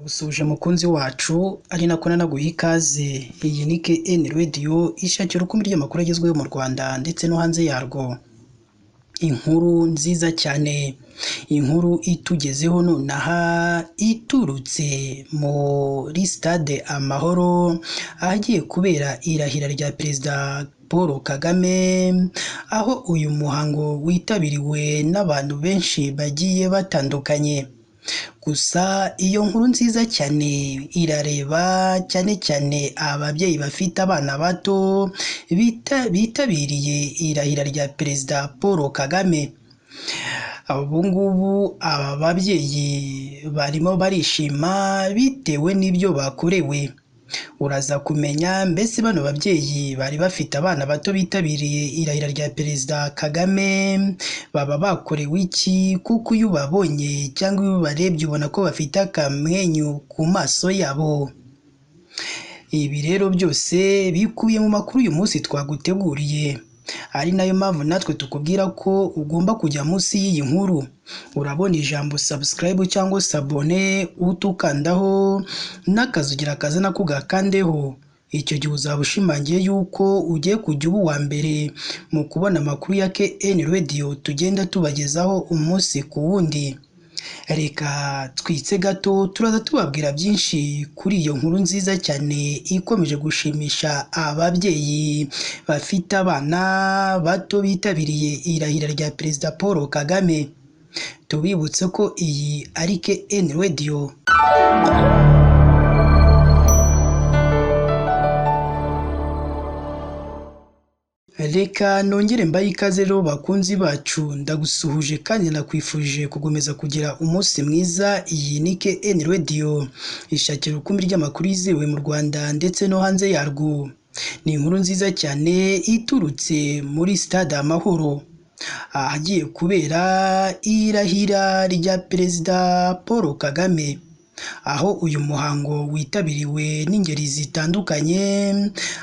Usuje mukunzi wacu ari nako nanaguha ikaze. Iyi ni KN Radio ishakira urukumbi ry'amakuru agezweho mu Rwanda ndetse no hanze yarwo. Inkuru nziza cyane, inkuru itugezeho nonaha iturutse muri stade Amahoro ahagiye kubera irahira rya Perezida Paul Kagame, aho uyu muhango witabiriwe n'abantu benshi bagiye batandukanye. Gusa iyo nkuru nziza cyane irareba cyane cyane ababyeyi bafite abana bato bitabiriye irahira rya Perezida Paul Kagame. Ubu ngubu aba babyeyi barimo barishima bitewe n'ibyo bakorewe. Uraza kumenya mbese bano babyeyi bari bafite abana bato bitabiriye irahira rya Perezida Kagame baba bakorewe iki, kuko iyo ubabonye cyangwa iyo ubarebye ubona ko bafite akamwenyu ku maso yabo. Ibi rero byose bikubiye mu makuru uyu munsi twaguteguriye, ari nayo mpamvu natwe tukubwira ko ugomba kujya munsi y'iyi nkuru urabona ijambo subscribe cyangwa sabone utukandaho n'akazugira kaza nako gakandeho. Icyo gihe uzaba ushimangiye yuko ugiye kujya uba uwa mbere mu kubona amakuru ya KN Radio tugenda tubagezaho umunsi ku wundi. Reka twitse gato turaza tubabwira byinshi kuri iyo nkuru nziza cyane ikomeje gushimisha ababyeyi bafite abana bato bitabiriye irahira rya Perezida Paul Kagame. Tubibutse ko iyi ari KN Radio. Reka nongere mbaye ikaze rero bakunzi bacu, ndagusuhuje kandi nakwifurije kugomeza kugira umunsi mwiza. Iyi ni KN Radio ishakira urukumbi ry'amakuru yizewe mu Rwanda ndetse no hanze yarwo. Ni inkuru nziza cyane iturutse muri stade Amahoro ahagiye kubera irahira rya Perezida Paul Kagame, aho uyu muhango witabiriwe n'ingeri zitandukanye,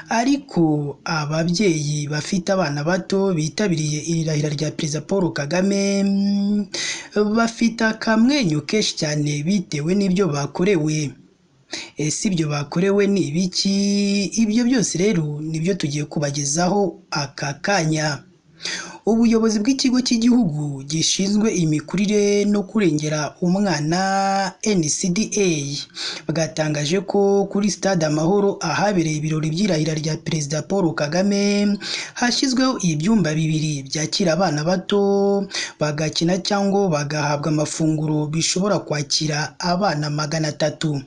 ariko ababyeyi bafite abana bato bitabiriye irahira rya Perezida Paul Kagame bafite akamwenyu kenshi cyane bitewe n'ibyo bakorewe. Ese ibyo bakorewe ni ibiki? Ibyo byose rero nibyo tugiye kubagezaho aka kanya. Ubuyobozi bw'ikigo cy'igihugu gishinzwe imikurire no kurengera umwana NCDA bwatangaje ko kuri stade Amahoro ahabereye ibirori by'irahira rya Perezida Paul Kagame hashyizweho ibyumba bibiri byakira abana bato bagakina cyangwa bagahabwa amafunguro bishobora kwakira abana 300.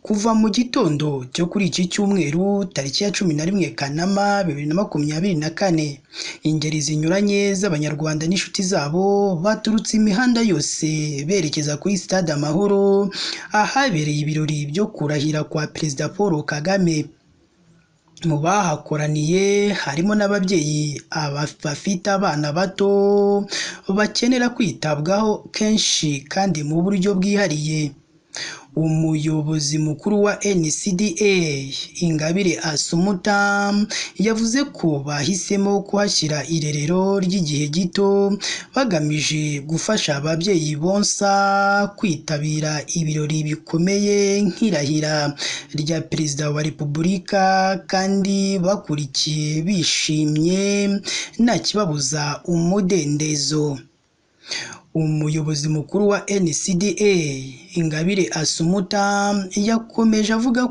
Kuva mu gitondo cyo kuri iki cyumweru tariki ya 11 Kanama 2024, ingeri zinyuranye z'abanyarwanda n'inshuti zabo baturutse imihanda yose berekeza kuri stade Amahoro ahabereye ibirori byo kurahira kwa Perezida Paul Kagame. Mu bahakoraniye harimo n'ababyeyi bafite abana bato bakenera kwitabwaho kenshi kandi mu buryo bwihariye. Umuyobozi mukuru wa NCDA Ingabire Asumuta yavuze ko bahisemo kuhashyira irerero ry'igihe gito bagamije gufasha ababyeyi bonsa kwitabira ibirori bikomeye nk'irahira rya Perezida wa Repubulika kandi bakurikiye bishimye nta kibabuza umudendezo. Umuyobozi mukuru wa NCDA Ingabire Asumuta yakomeje avuga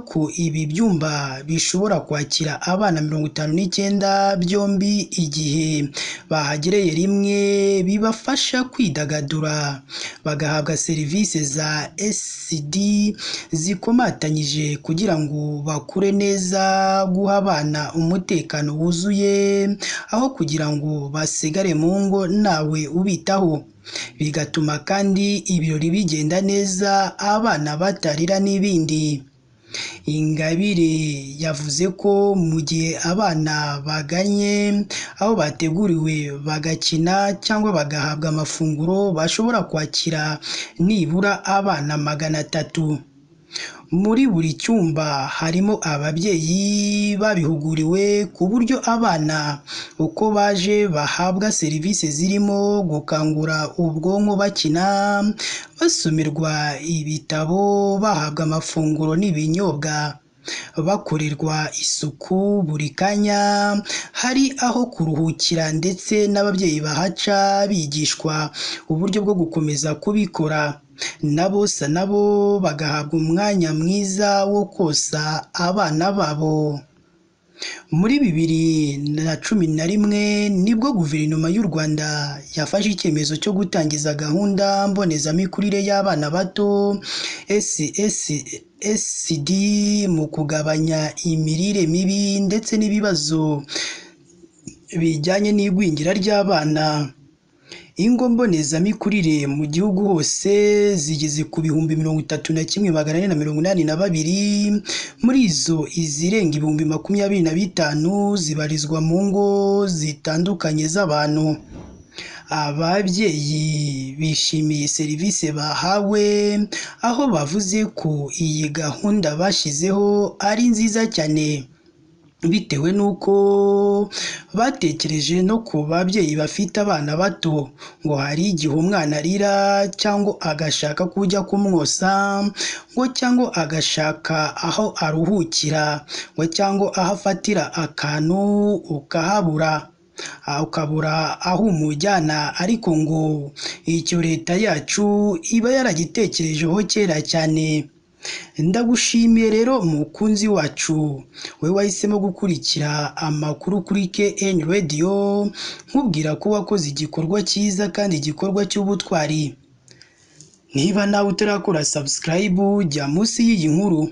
ko ibi byumba bishobora kwakira abana 59 byombi igihe bahagereye rimwe bibafasha kwidagadura bagahabwa serivisi za SD zikomatanyije kugira ngo bakure neza, guha abana umutekano wuzuye aho kugira ngo basigare mu ngo nawe ubitaho, bigatuma kandi ibirori bigenda neza abana batarira n'ibindi. Ingabire yavuze ko mu gihe abana baganye aho bateguriwe bagakina cyangwa bagahabwa amafunguro bashobora kwakira nibura abana 300. muri buri cyumba harimo ababyeyi babihuguriwe ku buryo abana uko baje bahabwa serivisi zirimo gukangura ubwonko bakina, basomerwa ibitabo, bahabwa amafunguro n'ibinyobwa, bakorerwa isuku buri kanya, hari aho kuruhukira ndetse n'ababyeyi bahaca bigishwa uburyo bwo gukomeza kubikora. Nabo bagahabwa umwanya mwiza wo kosa abana babo. Muri 2011 nibwo Guverinoma y'u Rwanda yafashe icyemezo cyo gutangiza gahunda mbonezamikurire y'abana bato SSD mu kugabanya imirire mibi ndetse n'ibibazo bijyanye n'igwingira ry'abana. Ingo mbonezamikurire mu gihugu hose zigeze ku 31,482, muri izo izirenga 25,000 zibarizwa mu ngo zitandukanye z'abantu. Ababyeyi bishimiye serivisi bahawe, aho bavuze ko iyi gahunda bashyizeho ari nziza cyane bitewe n'uko batekereje no ku babyeyi bafite abana bato, ngo hari igihe umwana arira cyangwa agashaka kujya kumwosa, ngo cyangwa agashaka aho aruhukira, ngo cyangwa aho afatira akantu ukahabura, ukabura aho umujyana, ariko ngo icyo leta yacu iba yaragitekerejeho kera cyane. Ndagushimiye rero mukunzi wacu, we wahisemo gukurikira amakuru kuri KN Radio, nkubwira ko wakoze igikorwa cyiza kandi igikorwa cy'ubutwari. Niba nawe utarakora subscribe, jya munsi y'iyi nkuru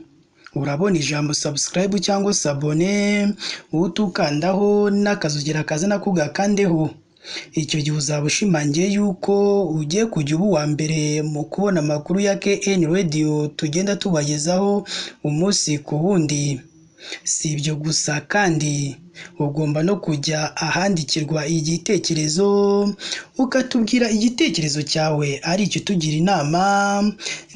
urabona ijambo subscribe cyangwa sabone, utukandaho n'akazogera kaza nako gakandeho. Icyo gihe uzaba ushimangiye yuko ugiye kujya uba uwa mbere mu kubona amakuru ya KN Radio tugenda tubagezaho umunsi ku wundi. Si ibyo gusa kandi ugomba no kujya ahandikirwa igitekerezo, ukatubwira igitekerezo cyawe, ari icyo tugira inama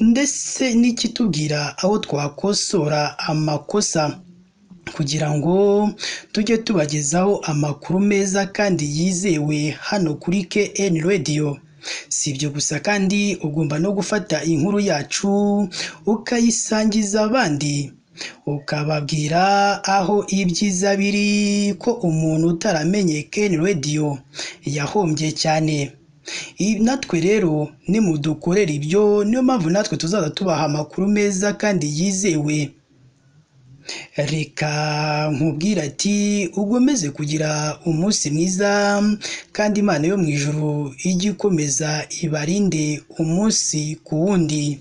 ndetse n'ikitubwira aho twakosora amakosa, kugira ngo tujye tubagezaho amakuru meza kandi yizewe hano kuri KN Radio. Si ibyo gusa kandi ugomba no gufata inkuru yacu ukayisangiza abandi, ukababwira aho ibyiza biri, ko umuntu utaramenye KN Radio yahombye cyane. Natwe rero nimudukorera ibyo, niyo mpamvu natwe tuzaza tubaha amakuru meza kandi yizewe. Reka nkubwira ati ugomeze kugira umunsi mwiza, kandi Imana yo mu ijuru ijye ikomeza ibarinde umunsi ku wundi.